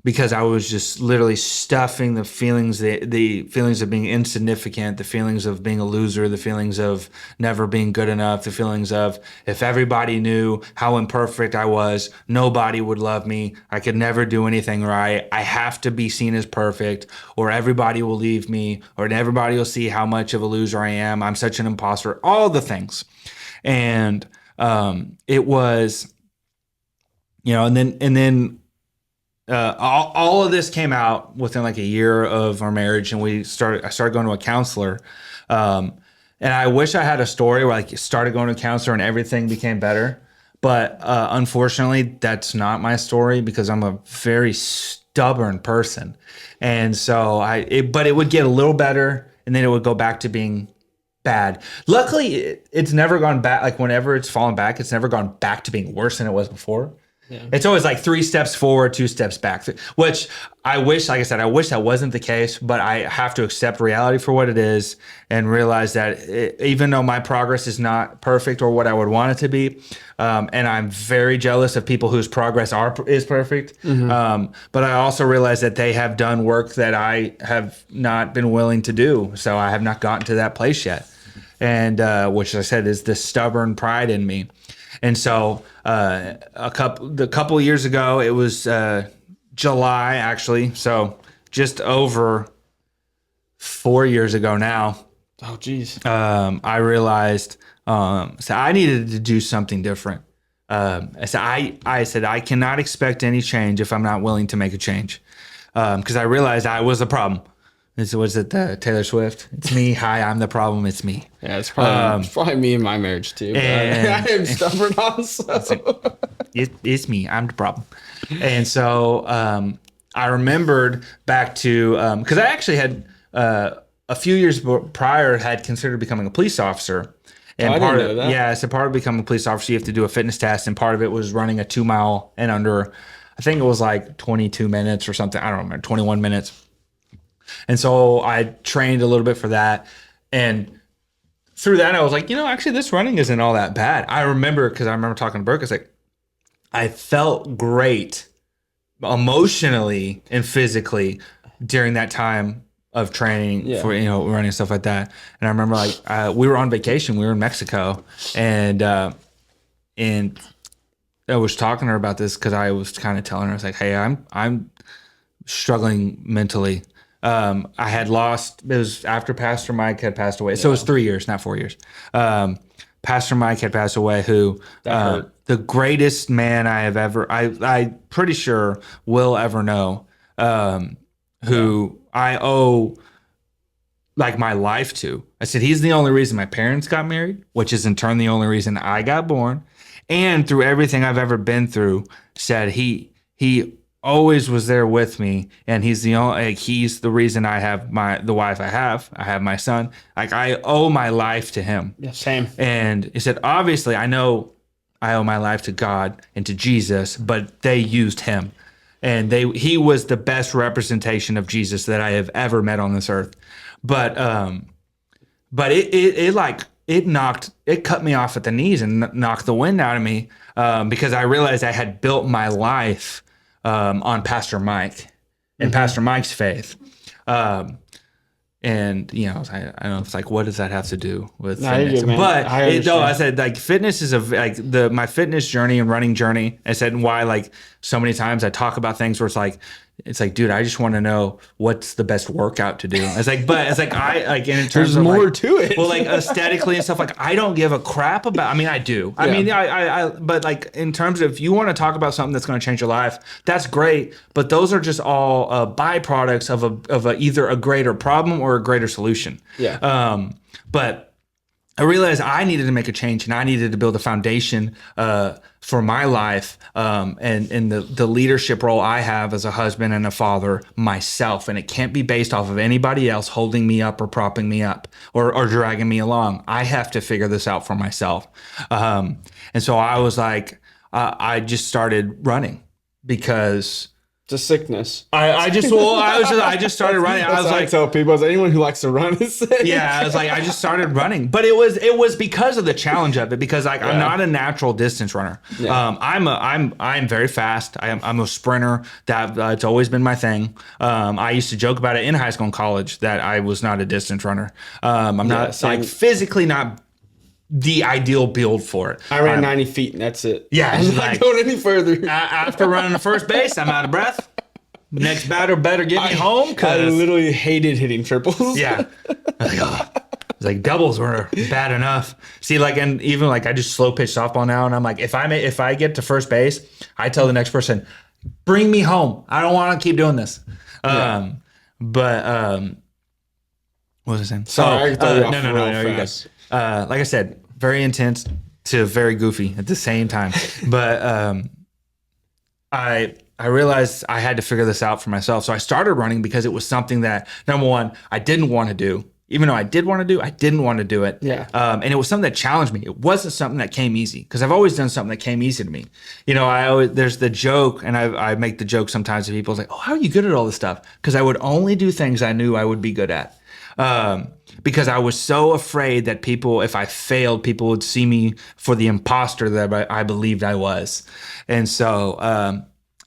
because I was just literally stuffing the feelings of being insignificant, the feelings of being a loser, the feelings of never being good enough, the feelings of if everybody knew how imperfect I was, nobody would love me. I could never do anything right. I have to be seen as perfect, or everybody will leave me, or everybody will see how much of a loser I am. I'm such an imposter. All the things, and it was, and then. All of this came out within like a year of our marriage, and I started going to a counselor. And I wish I had a story where I started going to a counselor and everything became better. But unfortunately, that's not my story because I'm a very stubborn person. And so but it would get a little better, and then it would go back to being bad. Luckily, it's never gone back. Like whenever it's fallen back, it's never gone back to being worse than it was before. Yeah. It's always like 3 steps forward, 2 steps back, which I wish, like I said, I wish that wasn't the case, but I have to accept reality for what it is and realize that even though my progress is not perfect or what I would want it to be, and I'm very jealous of people whose progress is perfect, but I also realize that they have done work that I have not been willing to do, so I have not gotten to that place yet, and which I said is the stubborn pride in me. And so a couple years ago, it was July actually, so just over 4 years ago now. Oh, geez. I realized so I needed to do something different. I said I cannot expect any change if I'm not willing to make a change, because I realized I was the problem. Was it Taylor Swift? It's me. Hi, I'm the problem. It's me. Yeah, it's probably me in my marriage too. But I am stubborn also. It's me. I'm the problem. And so I remembered back to because I actually had a few years prior had considered becoming a police officer. And I part didn't of know that. yeah, so part of becoming a police officer, you have to do a fitness test, and part of it was running a 2 mile and under. I think it was like 22 minutes or something. I don't remember, 21 minutes. And so I trained a little bit for that. And through that, I was like, actually, this running isn't all that bad. I remember, because I remember talking to Burke, it's like, I felt great emotionally and physically during that time of training for, running and stuff like that. And I remember we were on vacation. We were in Mexico. And I was talking to her about this because I was kind of telling her, I was like, hey, I'm struggling mentally. I had lost, it was after Pastor Mike had passed away. So it was 3 years, not 4 years. Pastor Mike had passed away, who, the greatest man I have ever, I pretty sure will ever know, who I owe like my life to. I said, he's the only reason my parents got married, which is in turn the only reason I got born. And through everything I've ever been through, said he always was there with me, and he's the reason I have the wife I have my son. Like, I owe my life to him. Yeah, same. And he said, obviously, I know I owe my life to God and to Jesus, but they used him, and he was the best representation of Jesus that I have ever met on this earth. But it cut me off at the knees and knocked the wind out of me, because I realized I had built my life on Pastor Mike and Pastor Mike's faith. And I don't know, it's like, what does that have to do with fitness? But I said, like, fitness is my fitness journey and running journey. I said, why, like, so many times I talk about things where it's like, dude, I just want to know what's the best workout to do. It's like, but it's like, and in terms there's of more to it. Well, like, aesthetically and stuff, like, I don't give a crap about, I mean, I do. I mean, but like, in terms of, if you want to talk about something that's going to change your life, that's great. But those are just all byproducts of either a greater problem or a greater solution. Yeah. But I realized I needed to make a change, and I needed to build a foundation for my life, and the leadership role I have as a husband and a father myself. And it can't be based off of anybody else holding me up or propping me up or dragging me along. I have to figure this out for myself. And so I was like, I just started running because it's a sickness. I just started running. I was like, I tell people, anyone who likes to run is sick. Yeah, I was like, I just started running, but it was because of the challenge of it. Because I'm not a natural distance runner. Yeah. I'm very fast. I'm a sprinter. That it's always been my thing. I used to joke about it in high school and college that I was not a distance runner. I'm not like physically not the ideal build for it. I ran 90 feet and that's it. Yeah, I'm not going any further. After running the first base, I'm out of breath. Next batter better get me home. I literally hated hitting triples. Yeah. It's like doubles were bad enough. See, like, and even like I just slow pitch softball now, and I'm like, if I get to first base, I tell the next person, bring me home. I don't want to keep doing this. Yeah. What was I saying? Sorry, no, you guys. Like I said, very intense to very goofy at the same time. But I realized I had to figure this out for myself. So I started running because it was something that, number one, I didn't want to do. Even though I did want to do, I didn't want to do it. Yeah. And it was something that challenged me. It wasn't something that came easy, because I've always done something that came easy to me. There's the joke, and I make the joke sometimes to people, it's like, oh, how are you good at all this stuff? Because I would only do things I knew I would be good at. Because I was so afraid that people, if I failed, people would see me for the imposter that I believed I was. And so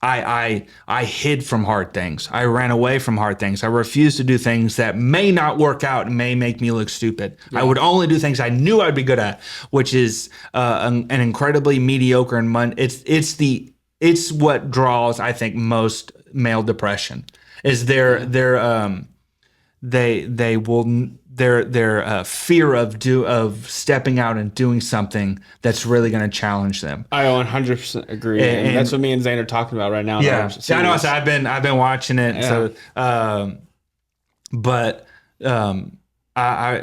I hid from hard things. I ran away from hard things. I refused to do things that may not work out and may make me look stupid. Yeah. I would only do things I knew I'd be good at, which is an incredibly mediocre and it's what draws, I think, most male depression. Is they their fear of stepping out and doing something that's really going to challenge them. I 100% agree, and that's what me and Zane are talking about right now. Yeah, I know. So I've been watching it. Yeah.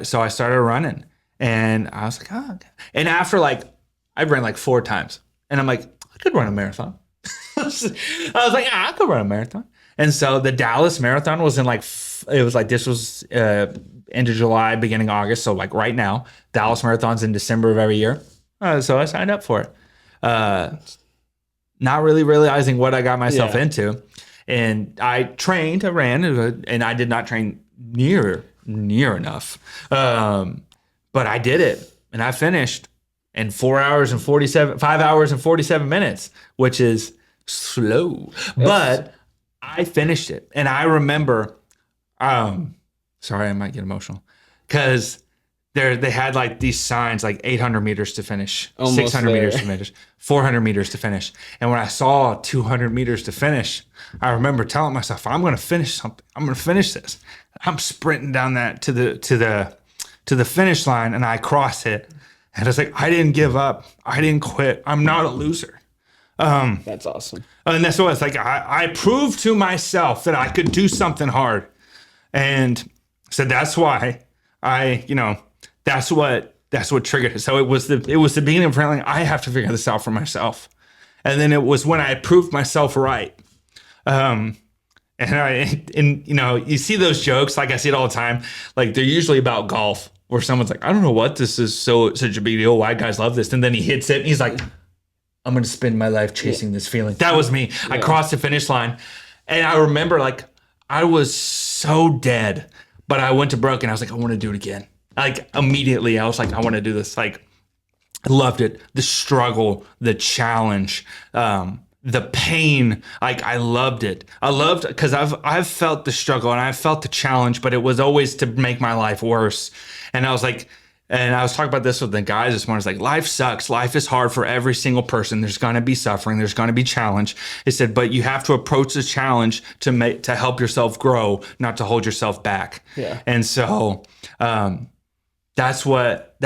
So I started running, and I was like, oh. Okay. And after I ran 4 times, and I'm like, I could run a marathon. I was like, I could run a marathon. And so the Dallas Marathon was in this was end of July, beginning August. So right now, Dallas Marathon's in December of every year. So I signed up for it. Not really realizing what I got myself into. And I trained, I ran, and I did not train near enough. But I did it, and I finished in 5 hours and 47 minutes, which is slow. Yes. But I finished it. And I remember, sorry, I might get emotional, because they had these signs 800 meters to finish, almost 600 meters to finish, 400 meters to finish. And when I saw 200 meters to finish, I remember telling myself, I'm going to finish something. I'm going to finish this. I'm sprinting down that to the finish line, and I cross it. And it's I didn't give up. I didn't quit. I'm not a loser. That's awesome. And that's what it's I proved to myself that I could do something hard. And so that's why that's what triggered it. So it was the beginning of feeling I have to figure this out for myself. And then it was when I proved myself right. And you see those jokes, I see it all the time. They're usually about golf, where someone's I don't know what this is such a big deal. Why guys love this? And then he hits it and he's I'm going to spend my life chasing this feeling. That was me. Yeah. I crossed the finish line, and I remember I was so dead, but I went to Brooke and I was I want to do it again. Immediately I was I want to do this. I loved it. The struggle, the challenge, the pain. I loved it. I loved, because I've felt the struggle and I've felt the challenge, but it was always to make my life worse. And I was and I was talking about this with the guys this morning. It's life sucks. Life is hard for every single person. There's going to be suffering. There's going to be challenge. It said, but you have to approach the challenge to help yourself grow, not to hold yourself back. Yeah. And so that's what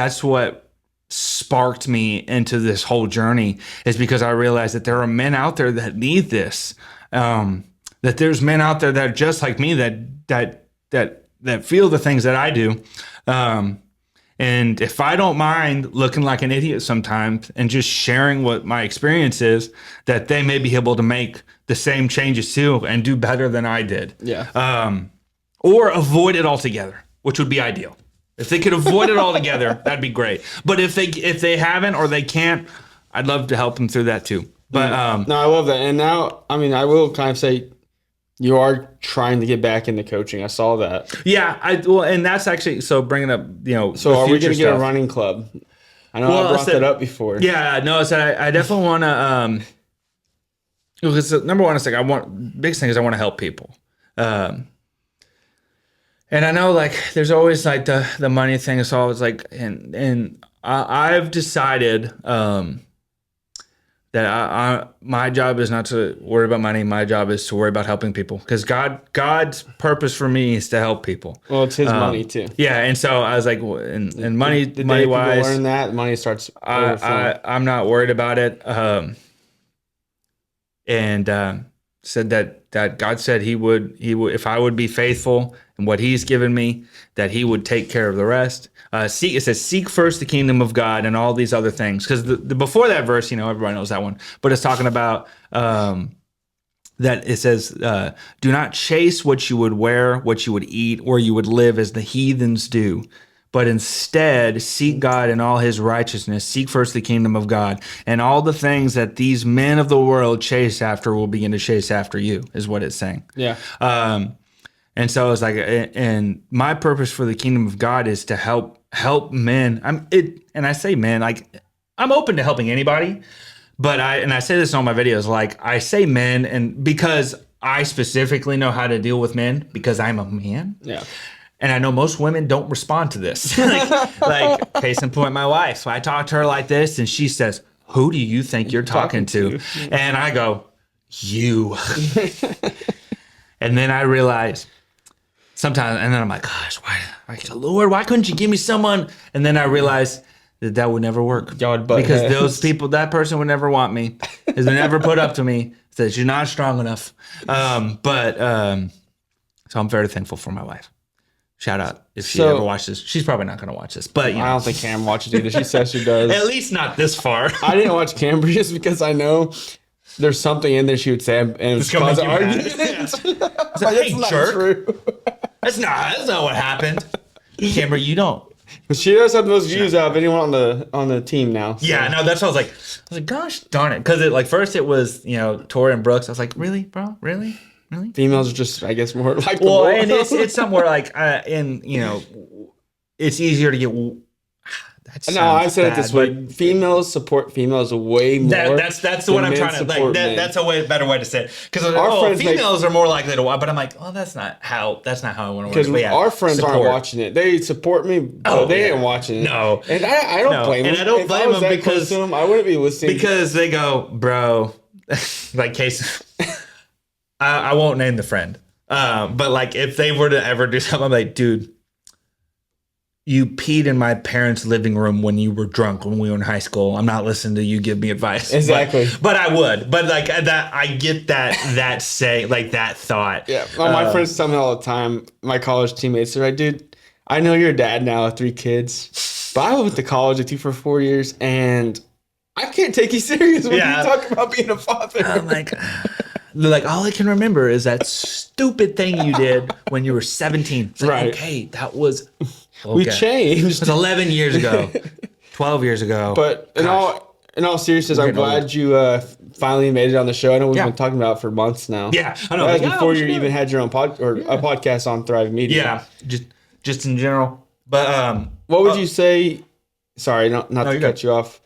sparked me into this whole journey, is because I realized that there are men out there that need this. That there's men out there that are just like me, that feel the things that I do. And if I don't mind looking like an idiot sometimes and just sharing what my experience is, that they may be able to make the same changes too and do better than I did. Yeah. Or avoid it altogether, which would be ideal. If they could avoid it altogether, that'd be great. But if they haven't or they can't, I'd love to help them through that too. But no, I love that. And now, I will kind of say, you are trying to get back into coaching. I saw that. Yeah, and that's actually, so bringing up, So are we going to get a running club? I know I brought that up before. Yeah, no, so I definitely want to, because number one, it's biggest thing is I want to help people. And I know there's always the money thing. It's always and I've decided, that my job is not to worry about money. My job is to worry about helping people, because God's purpose for me is to help people. Well, it's His money too. Yeah, and so I was and money, the money day wise, people learn that money starts. I'm not worried about it. Said that God said He would if I would be faithful in what He's given me, that He would take care of the rest. It says, seek first the kingdom of God and all these other things. Because the before that verse, everybody knows that one. But it's talking about that it says, do not chase what you would wear, what you would eat, or you would live as the heathens do. But instead, seek God and all His righteousness. Seek first the kingdom of God. And all the things that these men of the world chase after will begin to chase after you, is what it's saying. Yeah. And so it's and my purpose for the kingdom of God is to help men. And I say men, I'm open to helping anybody, but I say this in all my videos, I say men, and because I specifically know how to deal with men, because I'm a man. Yeah. And I know most women don't respond to this. Case in point, my wife. So I talk to her like this, and she says, who do you think you're talking to? And I go, you. And then I realize, sometimes, and then I'm like, gosh, Lord, why couldn't you give me someone? And then I realized that would never work. Y'all would butt because heads. those people, that person would never want me. Has never put up to me. Says you're not strong enough. So I'm very thankful for my wife. Shout out if she ever watches. She's probably not going to watch this, but I don't think Cam watches either. She says she does. At least not this far. I didn't watch Cam just because I know there's something in there she would say, and it's gonna cause make an you mad. argument. It's like, hey, That's not jerk. true. That's not what happened. Cameron, you don't. But she does have the most views out of anyone on the team now. So. Yeah, no, that's what I was like, gosh darn it. Because first it was, Tori and Brooks. I was like, really, bro? Really? Females are just, I guess, more like Well, and it's somewhere it's easier to get. No, I said it this way: females support females way more. That's what I'm trying to like. That's a better way to say it. Because females are more likely to watch, but I'm like, well, that's not how I want to watch. Because our friends aren't watching it. They support me, but they ain't watching it. No, and I don't blame them. And I don't blame them because I wouldn't be listening. Because they go, bro, like case. I won't name the friend, but like if they were to ever do something, I'm like, dude. You peed in my parents' living room when you were drunk when we were in high school. I'm not listening to you give me advice. Exactly. But I would. But like that, I get that say like that thought. Yeah. Well, my friends tell me all the time. My college teammates are like, dude, I know you're a dad now with 3 kids, but I went to college with you for 4 years, and I can't take you serious when you talk about being a father. I'm like. They're like, all I can remember is that stupid thing you did when you were 17. It's like, right. Okay, that was... Okay. We changed. It was 11 years ago. 12 years ago. But in all seriousness, I'm glad you finally made it on the show. I know we've been talking about it for months now. Yeah, I know. That was before you even had your own a podcast on Thrive Media. Yeah, just in general. But what would you say? Sorry, not to cut you off.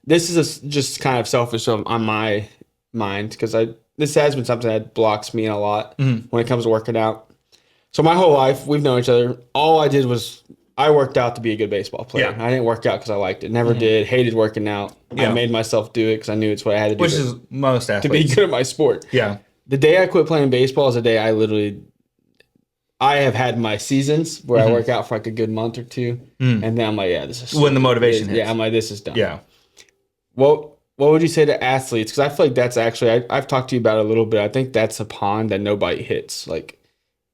This is just kind of selfish on my mind because this has been something that blocks me in a lot when it comes to working out. So my whole life, we've known each other. All I did was I worked out to be a good baseball player. Yeah. I didn't work out because I liked it. Never did. Hated working out. Yeah. I made myself do it because I knew it's what I had to do. Which is most athletes. To be good at my sport. Yeah. The day I quit playing baseball is the day I have had my seasons where I work out for like a good month or two. And then I'm like, yeah, this is... When the motivation hits. Yeah, I'm like, this is done. Yeah. What would you say to athletes? Because I feel like that's actually, I've talked to you about it a little bit. I think that's a pond that nobody hits. Like,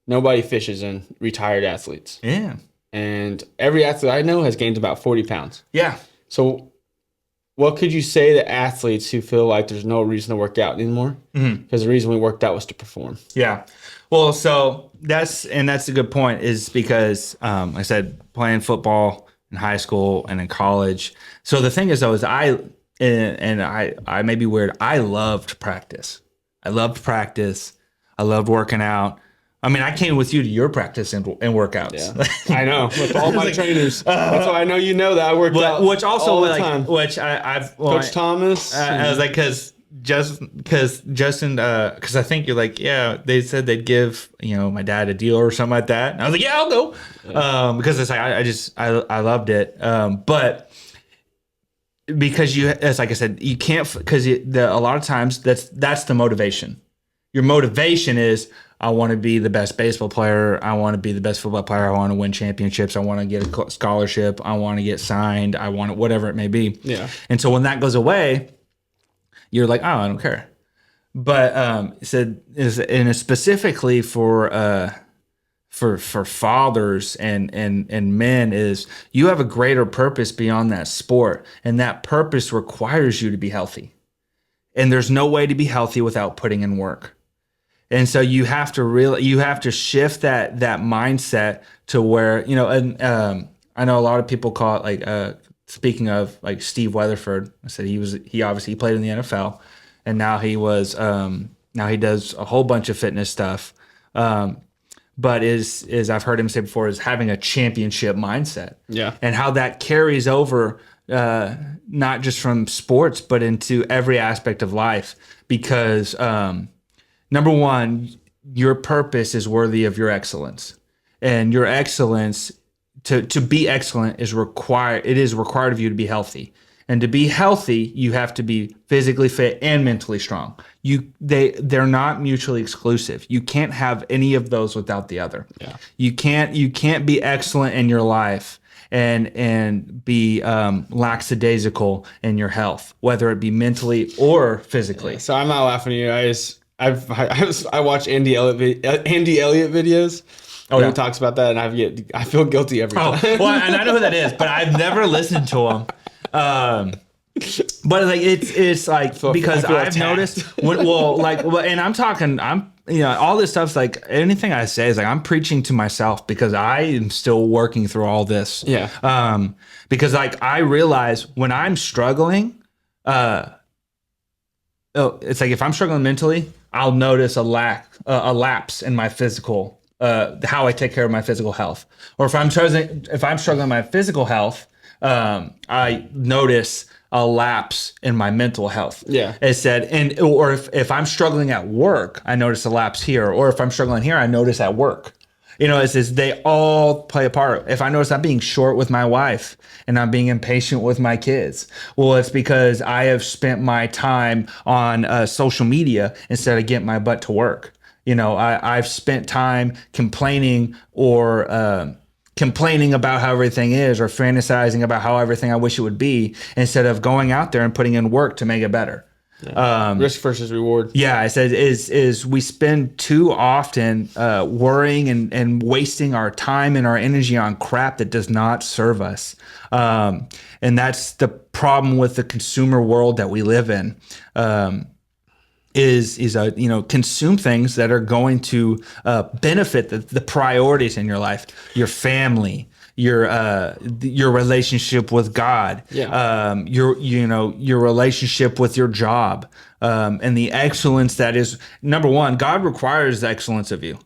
nobody fishes in retired athletes. Yeah. And every athlete I know has gained about 40 pounds. Yeah. So what could you say to athletes who feel like there's no reason to work out anymore? Because the reason we worked out was to perform. Yeah. Well, so that's a good point is because, like I said, playing football in high school and in college. So the thing is, though, is I may be weird. I loved practice. I loved working out. I mean, I came with you to your practice and workouts. Yeah. I know with all my trainers. That's why I know you know that I worked out. Which also all the like, time. which I've Coach Thomas. I was like, because Justin, because I think you're like, yeah, they said they'd give my dad a deal or something like that. And I was like, yeah, I'll go, because it's like I loved it, but. Because as like I said, you can't because a lot of times that's the motivation. Your motivation is I want to be the best baseball player. I want to be the best football player. I want to win championships. I want to get a scholarship. I want to get signed. I want whatever it may be. Yeah. And so when that goes away, you're like, oh, I don't care. But and it's specifically for fathers and men is you have a greater purpose beyond that sport, and that purpose requires you to be healthy. And there's no way to be healthy without putting in work. And so you have to shift that mindset to where, and I know a lot of people call it like, speaking of like Steve Weatherford, I said he obviously played in the NFL, and now he does a whole bunch of fitness stuff. But is I've heard him say before is having a championship mindset. Yeah. And how that carries over, not just from sports, but into every aspect of life. Because number one, your purpose is worthy of your excellence, and your excellence to be excellent is required. It is required of you to be healthy. And to be healthy, you have to be physically fit and mentally strong. They're not mutually exclusive. You can't have any of those without the other. Yeah. You can't be excellent in your life and be lackadaisical in your health, whether it be mentally or physically. Yeah, so I'm not laughing at you. I watch Andy Elliott videos. When he talks about that, and I feel guilty every time. Well, and I know who that is, but I've never listened to him. But like it's like because I've noticed and I'm all this stuff's like anything I say is like I'm preaching to myself because I am still working through all this. Yeah. Because like I realize when I'm struggling, it's like if I'm struggling mentally, I'll notice a lapse in my physical. How I take care of my physical health, or if I'm struggling in my physical health, I notice a lapse in my mental health. Yeah, it said, or if I'm struggling at work, I notice a lapse here, or if I'm struggling here, I notice at work. It says they all play a part. If I notice I'm being short with my wife and I'm being impatient with my kids, well, it's because I have spent my time on social media instead of getting my butt to work. I've spent time complaining or complaining about how everything is or fantasizing about how everything I wish it would be instead of going out there and putting in work to make it better. Yeah. Risk versus reward. Yeah, it says is we spend too often worrying and wasting our time and our energy on crap that does not serve us. And that's the problem with the consumer world that we live in. Is consume things that are going to benefit the priorities in your life, your family, your relationship with God, your relationship with your job, and the excellence that is number one. God requires excellence of you.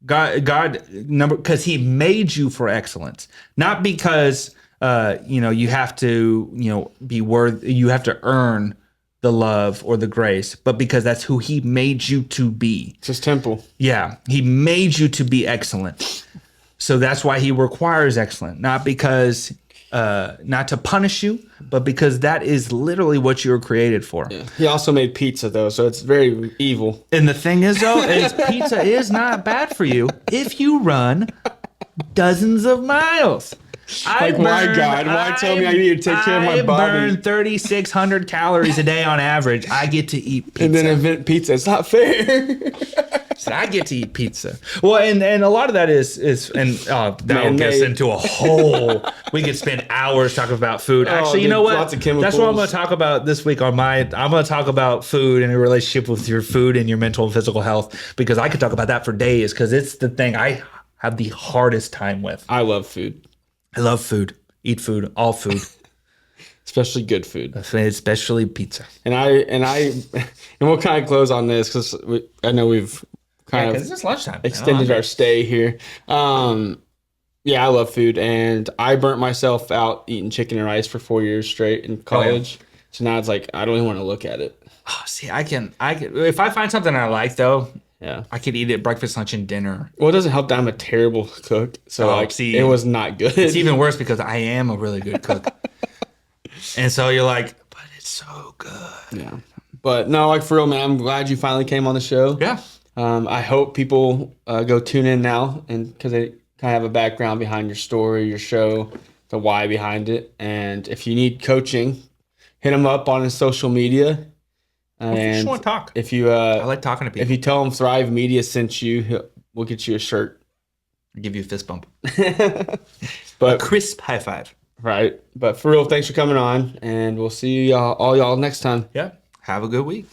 Because He made you for excellence, not because you have to be worthy. You have to earn the love or the grace, but because that's who He made you to be. It's His temple. Yeah, He made you to be excellent. So that's why He requires excellent, not because not to punish you, but because that is literally what you were created for. Yeah. He also made pizza though, so it's very evil. And the thing is though, is pizza is not bad for you if you run dozens of miles. Why tell me I need to take care of my body? I burn 3,600 calories a day on average. I get to eat pizza. And then invent pizza. It's not fair. So I get to eat pizza. Well, and a lot of that is that will get us into a whole. We could spend hours talking about food. Actually, you know what? Lots of chemicals. That's what I'm going to talk about this week I'm going to talk about food and a relationship with your food and your mental and physical health, because I could talk about that for days, because it's the thing I have the hardest time with. I love food. I love food. Eat food. All food. Especially good food. Especially pizza. And we'll kind of close on this because I know we've kind of it's lunchtime. extended our stay here. Yeah, I love food, and I burnt myself out eating chicken and rice for 4 years straight in college. So now it's like I don't even want to look at it. Oh, see, I can if I find something I like though. Yeah, I could eat it breakfast, lunch, and dinner. Well, it doesn't help that I'm a terrible cook, so it was not good. It's even worse because I am a really good cook, and so you're like, but it's so good. Yeah, but no, like for real, man. I'm glad you finally came on the show. Yeah. I hope people go tune in now, and because they kind of have a background behind your story, your show, the why behind it, and if you need coaching, hit him up on his social media. And if you just want to talk. If you, I like talking to people. If you tell him Thrive Media sent you, we'll get you a shirt. I'll give you a fist bump. But a crisp high five. Right. But for real, thanks for coming on, and we'll see all y'all next time. Yeah. Have a good week.